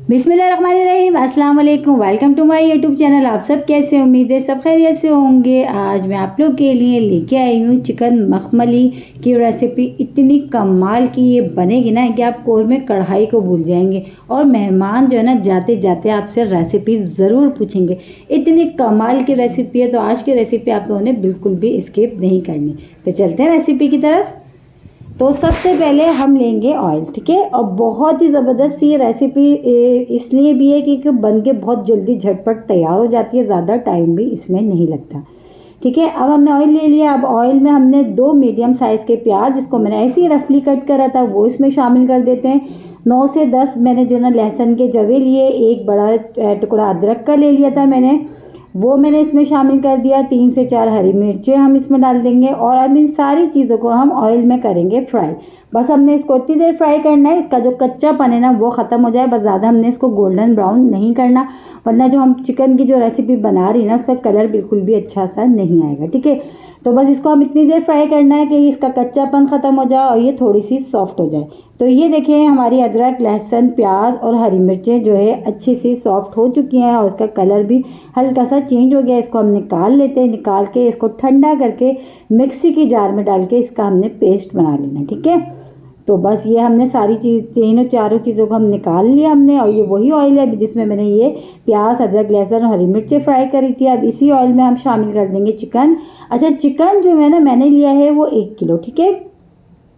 बिस्मिल्लाहिर्रहमानिर्रहीम, अस्सलाम वालेकुम। Welcome to my YouTube channel. आप सब कैसे, उम्मीद है सब खैरियत से होंगे। आज मैं आप लोग के लिए लेके आई हूँ चिकन मखमली की रेसिपी। इतनी कमाल की ये बनेगी ना कि आप कौरमे कढ़ाई को भूल जाएंगे और मेहमान जो है ना जाते जाते आपसे रेसिपी ज़रूर पूछेंगे। इतनी कमाल की रेसिपी है, तो आज की रेसिपी आप लोगों ने बिल्कुल भी स्किप नहीं करनी। तो चलते हैं रेसिपी की तरफ। तो सबसे पहले हम लेंगे ऑयल, ठीक है। और बहुत ही ज़बरदस्त ये रेसिपी इसलिए भी है क्योंकि बन के बहुत जल्दी झटपट तैयार हो जाती है, ज़्यादा टाइम भी इसमें नहीं लगता, ठीक है। अब हमने ऑयल ले लिया। अब ऑयल में हमने 2 मीडियम साइज़ के प्याज, इसको मैंने ऐसे ही रफली कट करा था, वो इसमें शामिल कर देते हैं। 9 से 10 मैंने जो ना लहसुन के जवे लिए, एक बड़ा टुकड़ा अदरक का ले लिया था मैंने, वो मैंने इसमें शामिल कर दिया। 3 से 4 हरी मिर्चें हम इसमें डाल देंगे। और अब इन सारी चीज़ों को हम ऑयल में करेंगे फ्राई। बस हमने इसको इतनी देर फ्राई करना है, इसका जो कच्चापन है ना वो ख़त्म हो जाए। बस ज़्यादा हमने इसको गोल्डन ब्राउन नहीं करना, वरना जो हम चिकन की जो रेसिपी बना रही है ना उसका कलर बिल्कुल भी अच्छा सा नहीं आएगा, ठीक है। तो बस इसको हम इतनी देर फ्राई करना है कि इसका कच्चापन ख़त्म हो जाए और ये थोड़ी सी सॉफ्ट हो जाए। तो ये देखिए हमारी अदरक, लहसुन, प्याज और हरी मिर्चें जो है अच्छी सी सॉफ्ट हो चुकी हैं और उसका कलर भी हल्का सा चेंज हो गया। इसको हम निकाल लेते हैं। निकाल के इसको ठंडा करके मिक्सी की जार में डाल के इसका हमने पेस्ट बना लेना, ठीक है। तो बस ये हमने सारी चीज़, तीनों चारों चीज़ों को हम निकाल लिया हमने। और ये वही ऑयल है जिसमें मैंने ये प्याज, अदरक, लहसुन और हरी मिर्चें फ्राई करी थी। अब इसी ऑयल में हम शामिल कर देंगे चिकन। अच्छा, चिकन जो है ना मैंने लिया है वो 1 किलो, ठीक है।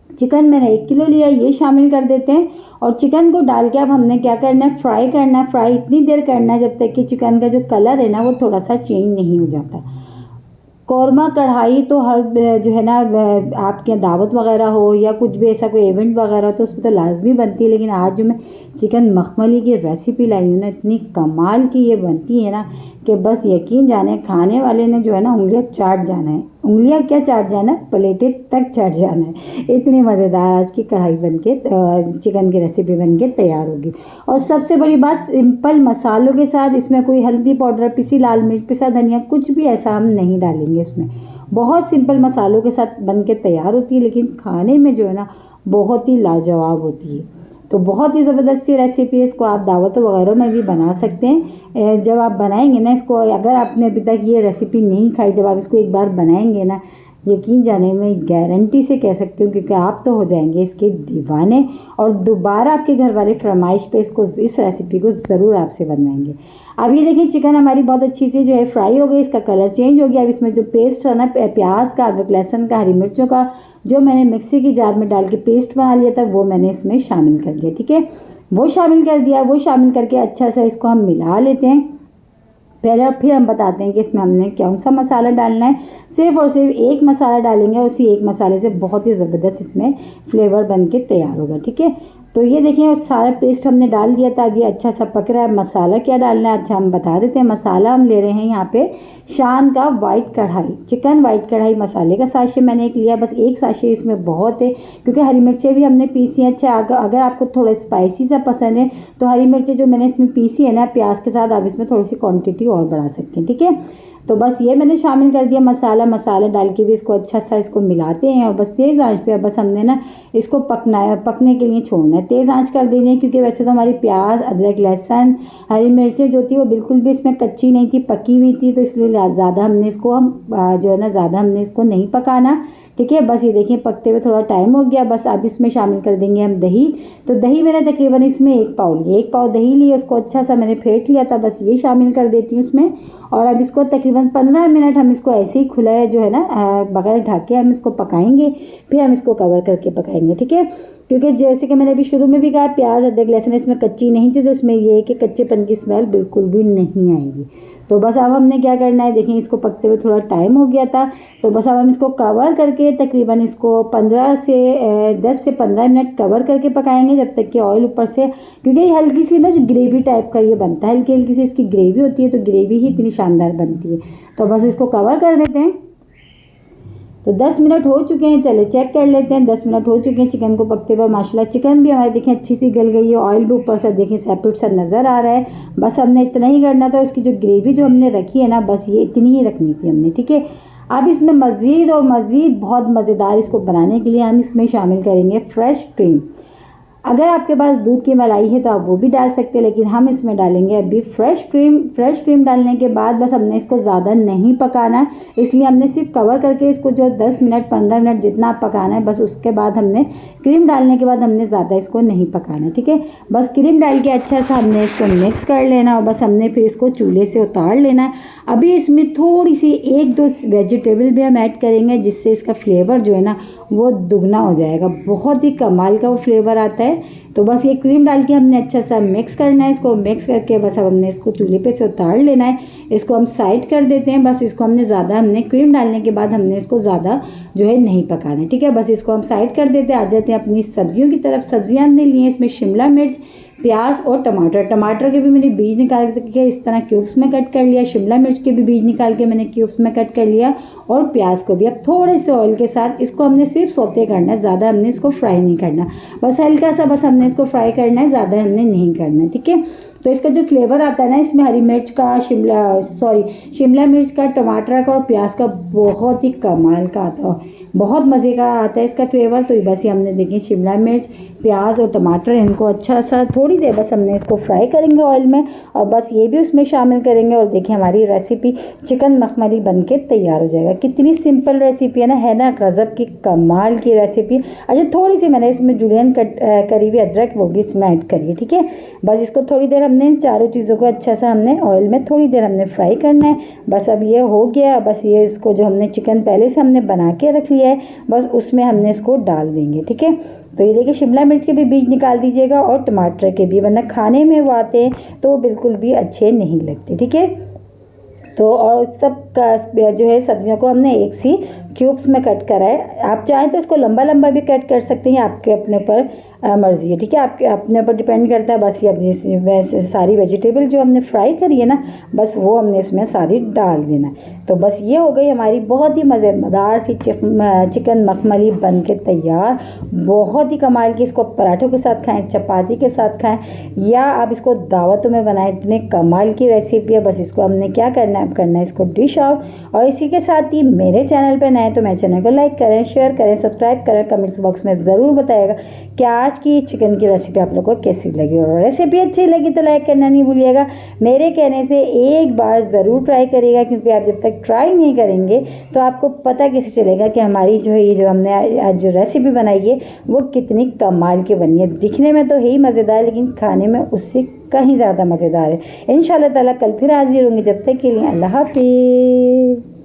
चिकन मैंने 1 किलो लिया, ये शामिल कर देते हैं। और चिकन को डाल के अब हमने क्या करना है, फ्राई करना है। फ्राई इतनी देर करना है जब तक कि चिकन का जो कलर है ना वो थोड़ा सा चेंज नहीं हो जाता। कौरमा कढ़ाई तो हर जो है ना आपके यहाँ दावत वगैरह हो या कुछ भी ऐसा कोई इवेंट वगैरह हो तो उसमें तो लाजमी बनती है। लेकिन आज जो मैं चिकन मखमली की रेसिपी लाई हूँ ना, इतनी कमाल की ये बनती है ना कि बस यकीन जाने खाने वाले ने जो है ना उंगलियां चाट जाना है। उंगलियां क्या चाट जाना है, प्लेटें तक चाट जाना है। इतनी मज़ेदार आज की कढ़ाई बन के चिकन की रेसिपी बन के तैयार होगी। और सबसे बड़ी बात, सिंपल मसालों के साथ, इसमें कोई हल्दी पाउडर, पिसी लाल मिर्च, पिसा धनिया, कुछ भी ऐसा हम नहीं डालेंगे इसमें। बहुत सिंपल मसालों के साथ बन के तैयार होती है, लेकिन खाने में जो है ना बहुत ही लाजवाब होती है। तो बहुत ही ज़बरदस्त सी रेसिपी है। इसको आप दावतों वगैरह में भी बना सकते हैं। जब आप बनाएंगे ना इसको, अगर आपने अभी तक ये रेसिपी नहीं खाई, जब आप इसको एक बार बनाएंगे ना, यकीन जाने में गारंटी से कह सकती हूँ क्योंकि आप तो हो जाएंगे इसके दीवाने। और दोबारा आपके घर वाले फरमाइश पे इस रेसिपी को ज़रूर आपसे बनवाएंगे। अब ये देखिए चिकन हमारी बहुत अच्छी सी जो है फ्राई हो गई, इसका कलर चेंज हो गया। अब इसमें जो पेस्ट है ना प्याज का, अदरक, लहसुन का, हरी मिर्चों का, जो मैंने मिक्सी की जार में डाल के पेस्ट बना लिया था वो मैंने इसमें शामिल कर दिया, ठीक है। वो शामिल कर दिया। वो शामिल करके अच्छा सा इसको हम मिला लेते हैं पहले। फिर हम बताते हैं कि इसमें हमने कौन सा मसाला डालना है। सिर्फ और सिर्फ एक मसाला डालेंगे, उसी एक मसाले से बहुत ही ज़बरदस्त इसमें फ्लेवर बन के तैयार होगा, ठीक है। तो ये देखिए सारा पेस्ट हमने डाल दिया था। अब ये अच्छा सा पक रहा है। मसाला क्या डालना है, अच्छा हम बता देते हैं। मसाला हम ले रहे हैं यहाँ पे शान का वाइट कढ़ाई, चिकन वाइट कढ़ाई मसाले का साशे मैंने एक लिया। बस एक साशे इसमें बहुत है क्योंकि हरी मिर्चें भी हमने पीसी हैं। अच्छा, अगर आपको थोड़ा स्पाइसी सा पसंद है तो हरी मिर्चें जो मैंने इसमें पीसी है ना प्याज के साथ, आप इसमें थोड़ी सी क्वान्टिटी और बढ़ा सकते हैं, ठीक है। तो बस ये मैंने शामिल कर दिया मसाला डाल के भी इसको अच्छा सा इसको मिलाते हैं। और बस तेज़ आंच पे बस हमने ना इसको पकने के लिए छोड़ना है। तेज़ आंच कर देनी है क्योंकि वैसे तो हमारी प्याज, अदरक, लहसुन, हरी मिर्चें जो थी वो बिल्कुल भी इसमें कच्ची नहीं थी, पकी हुई थी। तो इसलिए ज़्यादा हमने इसको जो है ना ज़्यादा हमने इसको नहीं पकाना, ठीक है। बस ये देखिए पकते हुए थोड़ा टाइम हो गया। बस अब इसमें शामिल कर देंगे हम दही। तो दही मैंने तकरीबन इसमें 1 पाव ली, 1 पाव दही ली, उसको अच्छा सा मैंने फेंट लिया था। बस ये शामिल कर देती हूँ इसमें। और अब इसको तकरीबन 15 मिनट हम इसको ऐसे ही खुला है जो है ना बगैर ढके हम इसको पकाएंगे। फिर हम इसको कवर करके पकाएंगे, ठीक है। क्योंकि जैसे कि मैंने अभी शुरू में भी कहा, प्याज, अदरक, लहसुन इसमें कच्ची नहीं थी, तो इसमें ये है कि कच्चेपन की स्मेल बिल्कुल भी नहीं आएगी। तो बस अब हमने क्या करना है, देखिए इसको पकते हुए थोड़ा टाइम हो गया था। तो बस अब हम इसको कवर करके तकरीबन इसको 10 से 15 मिनट कवर करके पकाएंगे जब तक कि ऑयल ऊपर से, क्योंकि ये हल्की सी ना जो ग्रेवी टाइप का ये बनता है, हल्की हल्की सी इसकी ग्रेवी होती है, तो ग्रेवी ही इतनी शानदार बनती है। तो बस इसको कवर कर देते हैं। तो 10 मिनट हो चुके हैं, चले चेक कर लेते हैं। 10 मिनट हो चुके हैं चिकन को पकते हुए। माशाल्लाह चिकन भी हमारे देखें अच्छी सी गल गई है, ऑयल भी ऊपर से देखें सेपरेट सा नज़र आ रहा है। बस हमने इतना ही करना था। इसकी जो ग्रेवी जो हमने रखी है ना, बस ये इतनी ही रखनी थी हमने, ठीक है। अब इसमें मज़ीद बहुत मज़ेदार इसको बनाने के लिए हम इसमें शामिल करेंगे फ्रेश क्रीम। अगर आपके पास दूध की मलाई है तो आप वो भी डाल सकते हैं, लेकिन हम इसमें डालेंगे अभी फ्रेश क्रीम। फ्रेश क्रीम डालने के बाद बस हमने इसको ज़्यादा नहीं पकाना है, इसलिए हमने सिर्फ कवर करके इसको जो 10 मिनट 15 मिनट जितना आप पकाना है बस, उसके बाद हमने क्रीम डालने के बाद हमने ज़्यादा इसको नहीं पकाना, ठीक है। बस क्रीम डाल के अच्छा सा हमने इसको मिक्स कर लेना और बस हमने फिर इसको चूल्हे से उतार लेना है। अभी इसमें थोड़ी सी 1-2 वेजिटेबल भी हम ऐड करेंगे, जिससे इसका फ्लेवर जो है ना वो दुगना हो जाएगा, बहुत ही कमाल का वो फ्लेवर आता है। तो बस ये क्रीम डाल के हमने अच्छा सा मिक्स करना है, इसको मिक्स करके बस अब हमने इसको चूल्हे पे से उतार लेना है। इसको हम साइड कर देते हैं, बस इसको हमने क्रीम डालने के बाद हमने इसको ज़्यादा जो है नहीं पकाना है, ठीक है। बस इसको हम साइड कर देते हैं। आ जाते हैं अपनी सब्जियों की तरफ। सब्जियां हमने ली हैं, इसमें शिमला मिर्च, प्याज और टमाटर। टमाटर के भी मैंने बीज निकाल के इस तरह क्यूब्स में कट कर लिया, शिमला मिर्च के भी बीज निकाल के मैंने क्यूब्स में कट कर लिया, और प्याज को भी अब थोड़े से ऑयल के साथ इसको हमने सिर्फ सौते करना है, ज़्यादा हमने इसको फ्राई नहीं करना, बस हल्का सा बस हमने इसको फ्राई करना है, ज़्यादा हमने नहीं करना, ठीक है। तो इसका जो फ्लेवर आता है ना, इसमें हरी मिर्च का, शिमला मिर्च का, टमाटर का और प्याज का बहुत ही कमाल का आता है, बहुत मज़े का आता है इसका फ्लेवर। तो बस ये हमने देखिए शिमला मिर्च, प्याज और टमाटर, इनको अच्छा सा थोड़ी देर बस हमने इसको फ्राई करेंगे ऑयल में, और बस ये भी उसमें शामिल करेंगे। और देखिए हमारी रेसिपी चिकन मखमली बनके तैयार हो जाएगा। कितनी सिंपल रेसिपी है ना गज़ब की कमाल की रेसिपी। अच्छा थोड़ी सी मैंने इसमें जुलियन करी हुई अदरक वो भी इसमें ऐड करी है, ठीक है। बस इसको थोड़ी देर हमने चारों चीज़ों को अच्छा सा हमने ऑयल में थोड़ी देर हमने फ्राई करना है। बस अब ये हो गया। बस ये इसको जो हमने चिकन पहले से हमने बना के रख लिया है, बस उसमें हमने इसको डाल देंगे, ठीक है। तो ये देखिए शिमला मिर्च के भी बीज निकाल दीजिएगा और टमाटर के भी, वरना खाने में वो आते हैं तो वो बिल्कुल भी अच्छे नहीं लगते, ठीक है। तो और सब का जो है सब्जियों को हमने एक सी क्यूब्स में कट करा है। आप चाहें तो इसको लंबा लंबा भी कट कर सकते हैं, आपके अपने ऊपर मर्जी है, ठीक है, आपके अपने ऊपर डिपेंड करता है। बस ये अपनी वैसे सारी वेजिटेबल जो हमने फ्राई करी है ना, बस वो हमने इसमें सारी डाल देना है। तो बस ये हो गई हमारी बहुत ही मज़ेदार सी चिकन मखमली बन के तैयार। बहुत ही कमाल की, इसको पराठों के साथ खाएं, चपाती के साथ खाएं, या आप इसको दावतों में बनाएं, इतने कमाल की रेसिपी है। बस इसको हमने क्या करना है, अब करना है इसको डिश आउट। और इसी के साथ ही मेरे चैनल पर नए तो मेरे चैनल को लाइक करें, शेयर करें, सब्सक्राइब करें। कमेंट्स बॉक्स में ज़रूर बताइएगा कि आज की चिकन की रेसिपी आप लोगों को कैसी लगी, और रेसिपी अच्छी लगी तो लाइक करना नहीं भूलिएगा। मेरे कहने से एक बार ज़रूर ट्राई करिएगा, क्योंकि आप जब तक ट्राई नहीं करेंगे तो आपको पता कैसे चलेगा कि हमारी जो है ये जो हमने आज जो रेसिपी बनाई है वो कितनी कमाल की बनी है। दिखने में तो है ही मज़ेदार, लेकिन खाने में उससे कहीं ज़्यादा मज़ेदार है। इंशाल्लाह ताला कल फिर हाजिर होंगे, जब तक के लिए अल्लाह हाफिज़।